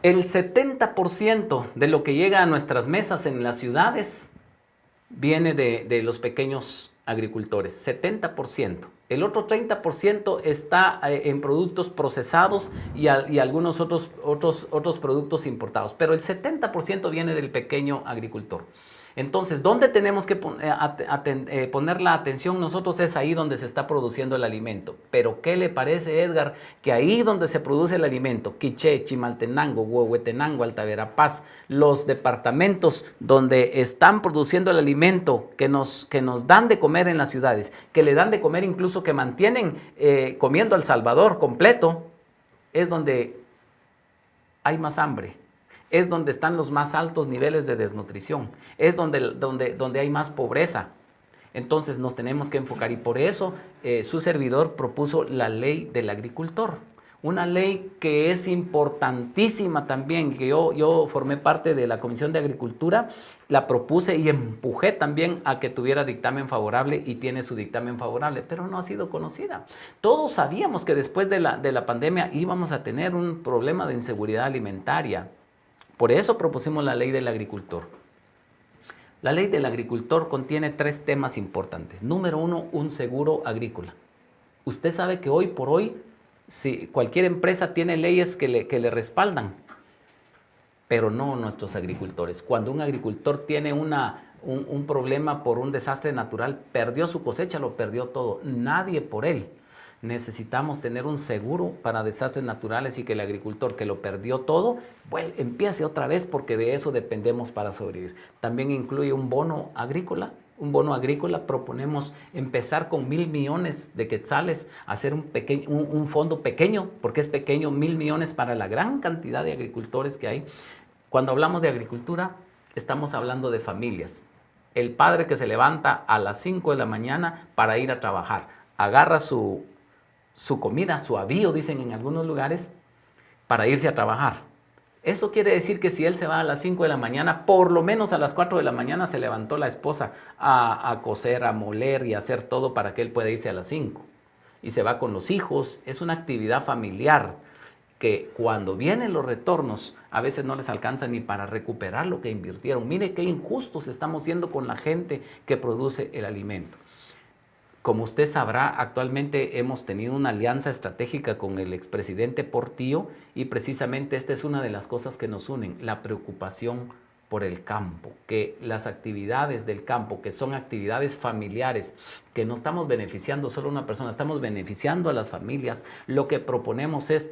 El 70% de lo que llega a nuestras mesas en las ciudades viene de los pequeños agricultores, 70%. El otro 30% está en productos procesados y algunos otros productos importados, pero el 70% viene del pequeño agricultor. Entonces, ¿dónde tenemos que poner la atención nosotros? Es ahí donde se está produciendo el alimento. Pero, ¿qué le parece, Edgar? Que ahí donde se produce el alimento, Quiché, Chimaltenango, Huehuetenango, Alta Verapaz, los departamentos donde están produciendo el alimento que nos dan de comer en las ciudades, que le dan de comer incluso que mantienen comiendo al Salvador completo, es donde hay más hambre. Es donde están los más altos niveles de desnutrición, es donde hay más pobreza. Entonces nos tenemos que enfocar y por eso su servidor propuso la ley del agricultor. Una ley que es importantísima también, que yo formé parte de la Comisión de Agricultura, la propuse y empujé también a que tuviera dictamen favorable y tiene su dictamen favorable, pero no ha sido conocida. Todos sabíamos que después de la pandemia íbamos a tener un problema de inseguridad alimentaria. Por eso propusimos la ley del agricultor. La ley del agricultor contiene 3 temas importantes. Número 1, un seguro agrícola. Usted sabe que hoy por hoy, si cualquier empresa tiene leyes que le respaldan, pero no nuestros agricultores. Cuando un agricultor tiene un problema por un desastre natural, perdió su cosecha, lo perdió todo. Nadie por él. Necesitamos tener un seguro para desastres naturales y que el agricultor que lo perdió todo, bueno, empiece otra vez porque de eso dependemos para sobrevivir. También incluye un bono agrícola. Un bono agrícola proponemos empezar con 1,000 millones de quetzales, hacer un fondo pequeño, porque es pequeño, 1,000 millones para la gran cantidad de agricultores que hay. Cuando hablamos de agricultura, estamos hablando de familias. El padre que se levanta a las 5 de la mañana para ir a trabajar, agarra su comida, su avío, dicen en algunos lugares, para irse a trabajar. Eso quiere decir que si él se va a las 5 de la mañana, por lo menos a las 4 de la mañana se levantó la esposa a coser, a moler y a hacer todo para que él pueda irse a las 5. Y se va con los hijos. Es una actividad familiar que cuando vienen los retornos, a veces no les alcanza ni para recuperar lo que invirtieron. Mire qué injustos estamos siendo con la gente que produce el alimento. Como usted sabrá, actualmente hemos tenido una alianza estratégica con el expresidente Portillo y precisamente esta es una de las cosas que nos unen, la preocupación por el campo, que las actividades del campo, que son actividades familiares, que no estamos beneficiando solo a una persona, estamos beneficiando a las familias, lo que proponemos es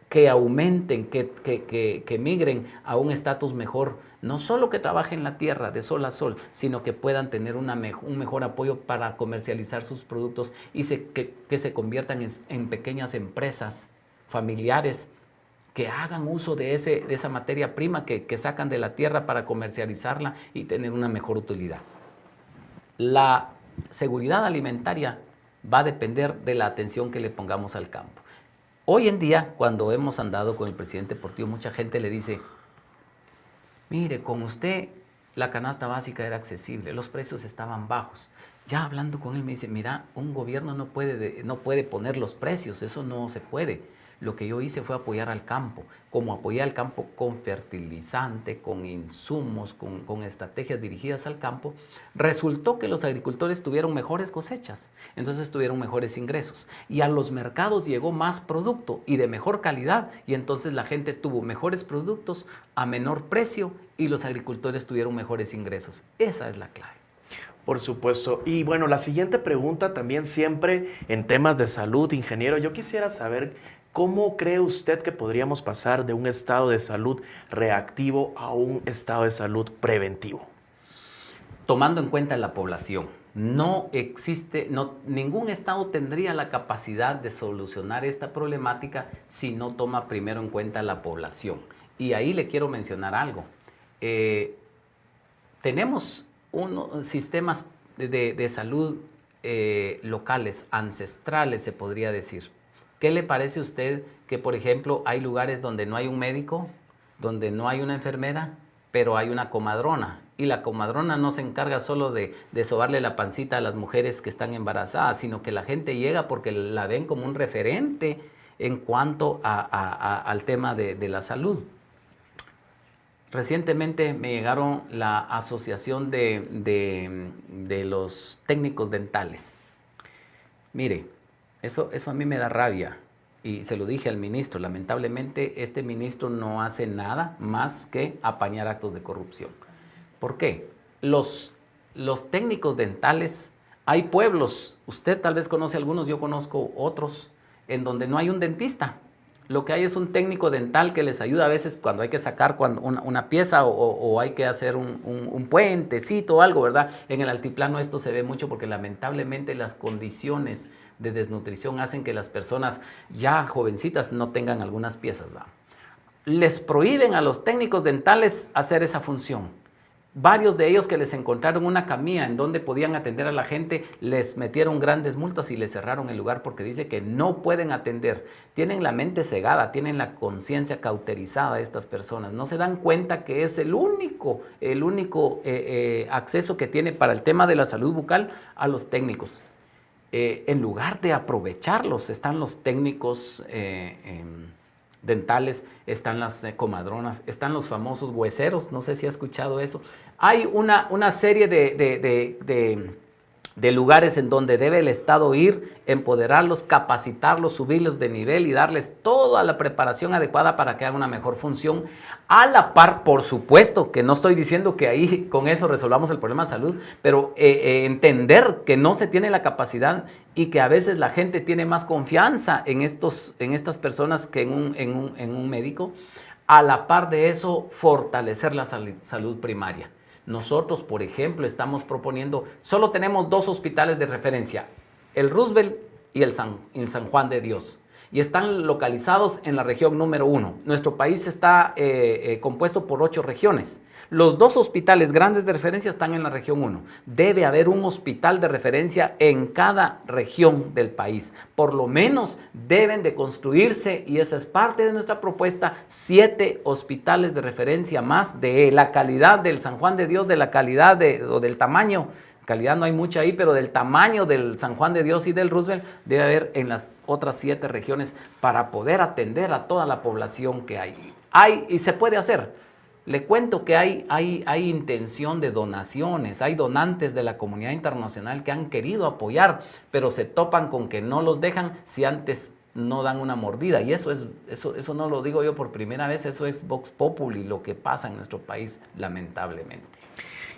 que aumenten, que migren a un estatus mejor, no solo que trabajen la tierra de sol a sol, sino que puedan tener un mejor apoyo para comercializar sus productos y que se conviertan en pequeñas empresas familiares que hagan uso de esa materia prima que sacan de la tierra para comercializarla y tener una mejor utilidad. La seguridad alimentaria va a depender de la atención que le pongamos al campo. Hoy en día, cuando hemos andado con el presidente Portillo, mucha gente le dice, mire, con usted la canasta básica era accesible, los precios estaban bajos. Ya hablando con él me dice, mira, un gobierno no puede poner los precios, eso no se puede. Lo que yo hice fue apoyar al campo, como apoyé al campo con fertilizante, con insumos, con estrategias dirigidas al campo, resultó que los agricultores tuvieron mejores cosechas, entonces tuvieron mejores ingresos y a los mercados llegó más producto y de mejor calidad y entonces la gente tuvo mejores productos a menor precio y los agricultores tuvieron mejores ingresos. Esa es la clave. Por supuesto. Y bueno, la siguiente pregunta también siempre en temas de salud, ingeniero, yo quisiera saber ¿Cómo cree usted que podríamos pasar de un estado de salud reactivo a un estado de salud preventivo? Tomando en cuenta la población. No existe, ningún estado tendría la capacidad de solucionar esta problemática si no toma primero en cuenta la población. Y ahí le quiero mencionar algo. Tenemos unos sistemas de salud locales, ancestrales, se podría decir. ¿Qué le parece a usted que, por ejemplo, hay lugares donde no hay un médico, donde no hay una enfermera, pero hay una comadrona? Y la comadrona no se encarga solo de sobarle la pancita a las mujeres que están embarazadas, sino que la gente llega porque la ven como un referente en cuanto al tema de la salud. Recientemente me llegaron la asociación de los técnicos dentales. Mire, eso a mí me da rabia y se lo dije al ministro. Lamentablemente este ministro no hace nada más que apañar actos de corrupción. ¿Por qué? Los técnicos dentales, hay pueblos, usted tal vez conoce algunos, yo conozco otros, en donde no hay un dentista. Lo que hay es un técnico dental que les ayuda a veces cuando hay que sacar una pieza o hay que hacer un puentecito o algo, ¿verdad? En el altiplano esto se ve mucho porque lamentablemente las condiciones de desnutrición hacen que las personas ya jovencitas no tengan algunas piezas, ¿va? Les prohíben a los técnicos dentales hacer esa función. Varios de ellos que les encontraron una camilla en donde podían atender a la gente, les metieron grandes multas y les cerraron el lugar porque dice que no pueden atender. Tienen la mente cegada, tienen la conciencia cauterizada estas personas. No se dan cuenta que es el único acceso que tiene para el tema de la salud bucal a los técnicos. En lugar de aprovecharlos, están los técnicos dentales, están las comadronas, están los famosos hueseros, no sé si ha escuchado eso. Hay una serie de lugares en donde debe el Estado ir, empoderarlos, capacitarlos, subirlos de nivel y darles toda la preparación adecuada para que hagan una mejor función. A la par, por supuesto, que no estoy diciendo que ahí con eso resolvamos el problema de salud, pero entender que no se tiene la capacidad y que a veces la gente tiene más confianza en estas personas que en un médico. A la par de eso, fortalecer la salud primaria. Nosotros, por ejemplo, estamos proponiendo, solo tenemos 2 hospitales de referencia, el Roosevelt y el San Juan de Dios, y están localizados en la región número 1. Nuestro país está compuesto por 8 regiones. Los 2 hospitales grandes de referencia están en la región 1. Debe haber un hospital de referencia en cada región del país. Por lo menos deben de construirse, y esa es parte de nuestra propuesta, 7 hospitales de referencia más de la calidad del San Juan de Dios, de la calidad o del tamaño. Calidad no hay mucha ahí, pero del tamaño del San Juan de Dios y del Roosevelt debe haber en las otras 7 regiones para poder atender a toda la población que hay. Y se puede hacer. Le cuento que hay intención de donaciones, hay donantes de la comunidad internacional que han querido apoyar, pero se topan con que no los dejan si antes no dan una mordida. Y eso no lo digo yo por primera vez, eso es Vox Populi, lo que pasa en nuestro país, lamentablemente.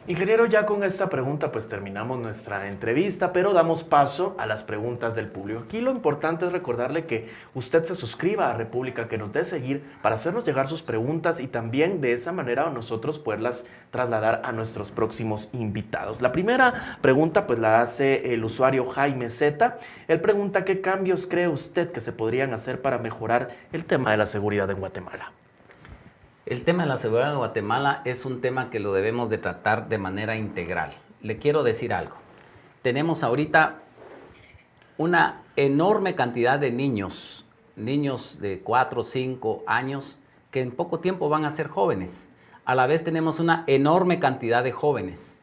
Ingeniero, ya con esta pregunta pues terminamos nuestra entrevista, pero damos paso a las preguntas del público. Aquí lo importante es recordarle que usted se suscriba a República, que nos dé seguir para hacernos llegar sus preguntas y también de esa manera nosotros poderlas trasladar a nuestros próximos invitados. La primera pregunta pues la hace el usuario Jaime Z. Él pregunta: ¿qué cambios cree usted que se podrían hacer para mejorar el tema de la seguridad en Guatemala? El tema de la seguridad en Guatemala es un tema que lo debemos de tratar de manera integral. Le quiero decir algo. Tenemos ahorita una enorme cantidad de niños de 4 o 5 años que en poco tiempo van a ser jóvenes. A la vez tenemos una enorme cantidad de jóvenes.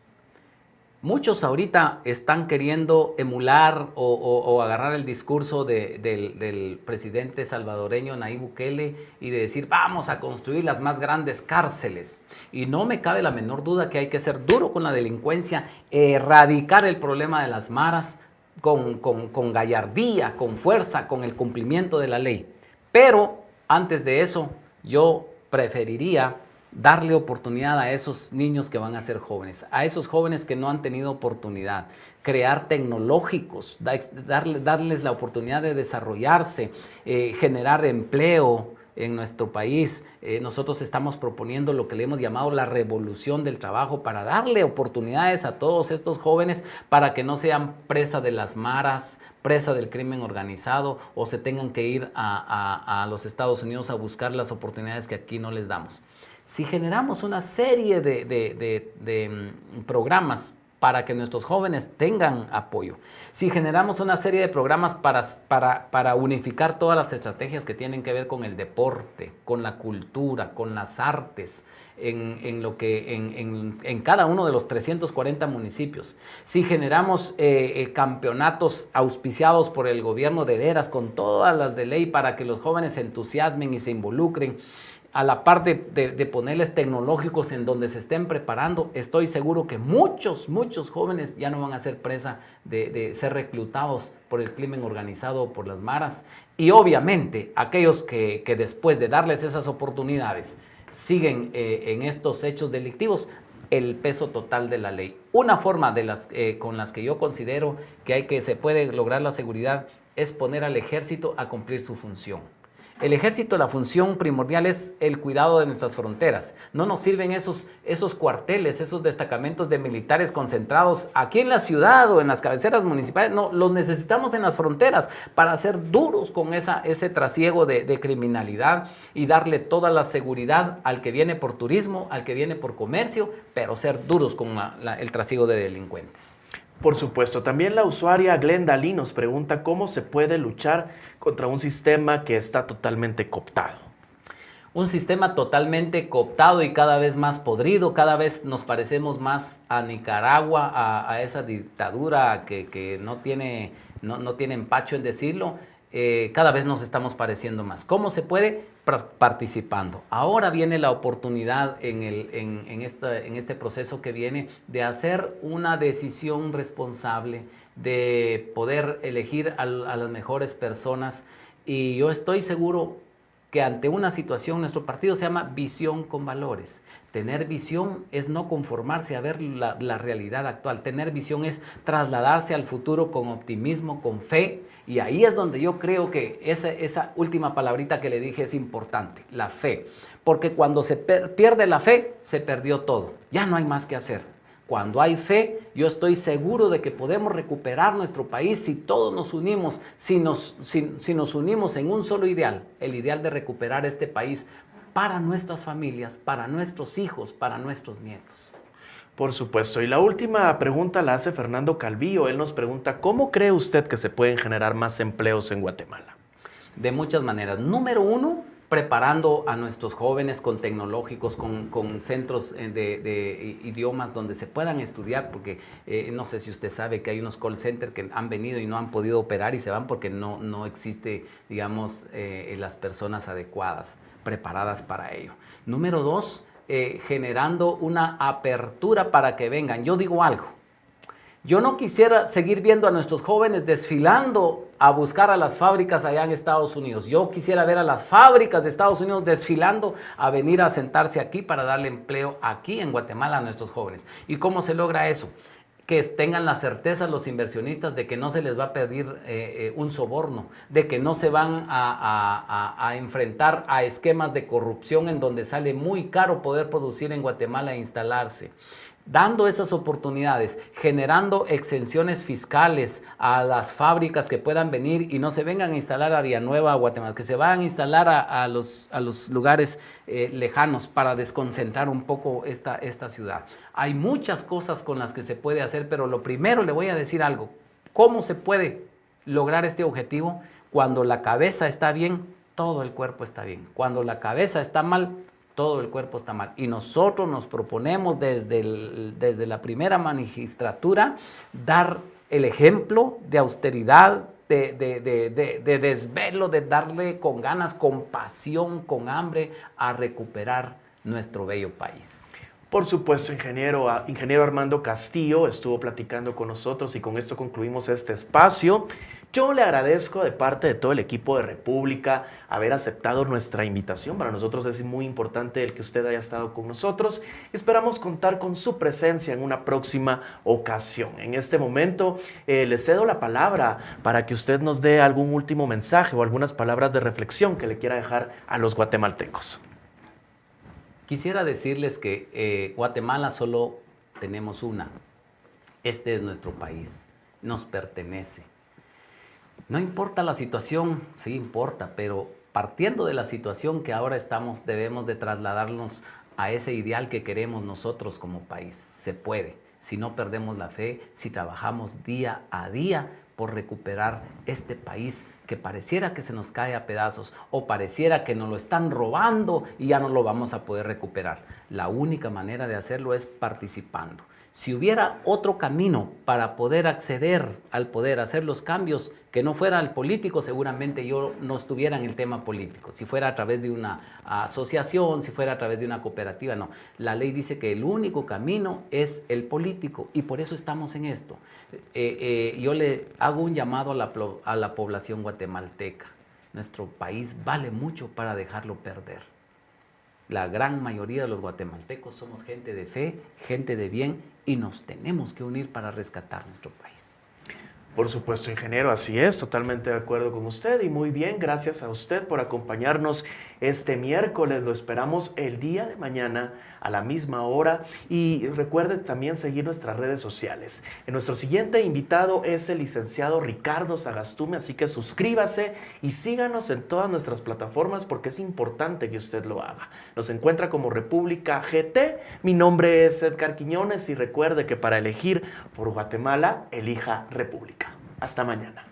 Muchos ahorita están queriendo emular o agarrar el discurso del presidente salvadoreño Nayib Bukele y de decir vamos a construir las más grandes cárceles. Y no me cabe la menor duda que hay que ser duro con la delincuencia, erradicar el problema de las maras con gallardía, con fuerza, con el cumplimiento de la ley. Pero antes de eso yo preferiría darle oportunidad a esos niños que van a ser jóvenes, a esos jóvenes que no han tenido oportunidad, crear tecnológicos, darles la oportunidad de desarrollarse, generar empleo en nuestro país. Nosotros estamos proponiendo lo que le hemos llamado la revolución del trabajo para darle oportunidades a todos estos jóvenes para que no sean presa de las maras, presa del crimen organizado o se tengan que ir a los Estados Unidos a buscar las oportunidades que aquí no les damos. Si generamos una serie de programas para que nuestros jóvenes tengan apoyo, si generamos una serie de programas para unificar todas las estrategias que tienen que ver con el deporte, con la cultura, con las artes, en cada uno de los 340 municipios, si generamos campeonatos auspiciados por el gobierno de veras, con todas las de ley para que los jóvenes se entusiasmen y se involucren, a la par de ponerles tecnológicos en donde se estén preparando, estoy seguro que muchos jóvenes ya no van a ser presa de ser reclutados por el crimen organizado o por las maras. Y obviamente aquellos que después de darles esas oportunidades siguen en estos hechos delictivos, el peso total de la ley. Una forma con las que yo considero que se puede lograr la seguridad es poner al ejército a cumplir su función. El ejército, la función primordial es el cuidado de nuestras fronteras. No nos sirven esos cuarteles, esos destacamentos de militares concentrados aquí en la ciudad o en las cabeceras municipales. No, los necesitamos en las fronteras para ser duros con ese trasiego de criminalidad y darle toda la seguridad al que viene por turismo, al que viene por comercio, pero ser duros con el trasiego de delincuentes. Por supuesto, también la usuaria Glenda Lee nos pregunta cómo se puede luchar contra un sistema que está totalmente cooptado. Un sistema totalmente cooptado y cada vez más podrido, cada vez nos parecemos más a Nicaragua, a esa dictadura que no tiene empacho en decirlo. Cada vez nos estamos pareciendo más. ¿Cómo se puede? Participando. Ahora viene la oportunidad en este proceso que viene de hacer una decisión responsable, de poder elegir a las mejores personas, y yo estoy seguro que ante una situación, nuestro partido se llama Visión con Valores. Tener visión es no conformarse a ver la realidad actual. Tener visión es trasladarse al futuro con optimismo, con fe. Y ahí es donde yo creo que esa última palabrita que le dije es importante, la fe. Porque cuando se pierde la fe, se perdió todo. Ya no hay más que hacer. Cuando hay fe, yo estoy seguro de que podemos recuperar nuestro país si todos nos unimos, si nos unimos en un solo ideal, el ideal de recuperar este país para nuestras familias, para nuestros hijos, para nuestros nietos. Por supuesto. Y la última pregunta la hace Fernando Calvillo. Él nos pregunta, ¿cómo cree usted que se pueden generar más empleos en Guatemala? De muchas maneras. Número uno, preparando a nuestros jóvenes con tecnológicos, con centros de idiomas donde se puedan estudiar, porque no sé si usted sabe que hay unos call centers que han venido y no han podido operar y se van porque no existe, digamos, las personas adecuadas, preparadas para ello. Número dos, generando una apertura para que vengan. Yo digo algo, yo no quisiera seguir viendo a nuestros jóvenes desfilando a buscar a las fábricas allá en Estados Unidos. Yo quisiera ver a las fábricas de Estados Unidos desfilando a venir a sentarse aquí para darle empleo aquí en Guatemala a nuestros jóvenes. ¿Y cómo se logra eso? Que tengan la certeza los inversionistas de que no se les va a pedir un soborno, de que no se van a enfrentar a esquemas de corrupción en donde sale muy caro poder producir en Guatemala e instalarse. Dando esas oportunidades, generando exenciones fiscales a las fábricas que puedan venir y no se vengan a instalar a Villanueva, a Guatemala, que se vayan a instalar a los lugares lejanos para desconcentrar un poco esta ciudad. Hay muchas cosas con las que se puede hacer, pero lo primero le voy a decir algo. ¿Cómo se puede lograr este objetivo? Cuando la cabeza está bien, todo el cuerpo está bien. Cuando la cabeza está mal, todo el cuerpo está mal. Y nosotros nos proponemos desde la primera magistratura dar el ejemplo de austeridad, de desvelo, de darle con ganas, con pasión, con hambre a recuperar nuestro bello país. Por supuesto, ingeniero Armando Castillo estuvo platicando con nosotros y con esto concluimos este espacio. Yo le agradezco de parte de todo el equipo de República haber aceptado nuestra invitación. Para nosotros es muy importante el que usted haya estado con nosotros. Esperamos contar con su presencia en una próxima ocasión. En este momento le cedo la palabra para que usted nos dé algún último mensaje o algunas palabras de reflexión que le quiera dejar a los guatemaltecos. Quisiera decirles que Guatemala solo tenemos una. Este es nuestro país, nos pertenece. No importa la situación, sí importa, pero partiendo de la situación que ahora estamos, debemos de trasladarnos a ese ideal que queremos nosotros como país. Se puede, si no perdemos la fe, si trabajamos día a día por recuperar este país que pareciera que se nos cae a pedazos o pareciera que nos lo están robando y ya no lo vamos a poder recuperar. La única manera de hacerlo es participando. Si hubiera otro camino para poder acceder al poder, hacer los cambios, que no fuera el político, seguramente yo no estuviera en el tema político. Si fuera a través de una asociación, si fuera a través de una cooperativa, no. La ley dice que el único camino es el político y por eso estamos en esto. Yo le hago un llamado a la población guatemalteca. Nuestro país vale mucho para dejarlo perder. La gran mayoría de los guatemaltecos somos gente de fe, gente de bien y nos tenemos que unir para rescatar nuestro país. Por supuesto, ingeniero, así es, totalmente de acuerdo con usted y muy bien, gracias a usted por acompañarnos este miércoles. Lo esperamos el día de mañana a la misma hora y recuerde también seguir nuestras redes sociales. Nuestro siguiente invitado es el licenciado Ricardo Sagastume, así que suscríbase y síganos en todas nuestras plataformas porque es importante que usted lo haga. Nos encuentra como República GT, mi nombre es Edgar Quiñones y recuerde que para elegir por Guatemala, elija República. Hasta mañana.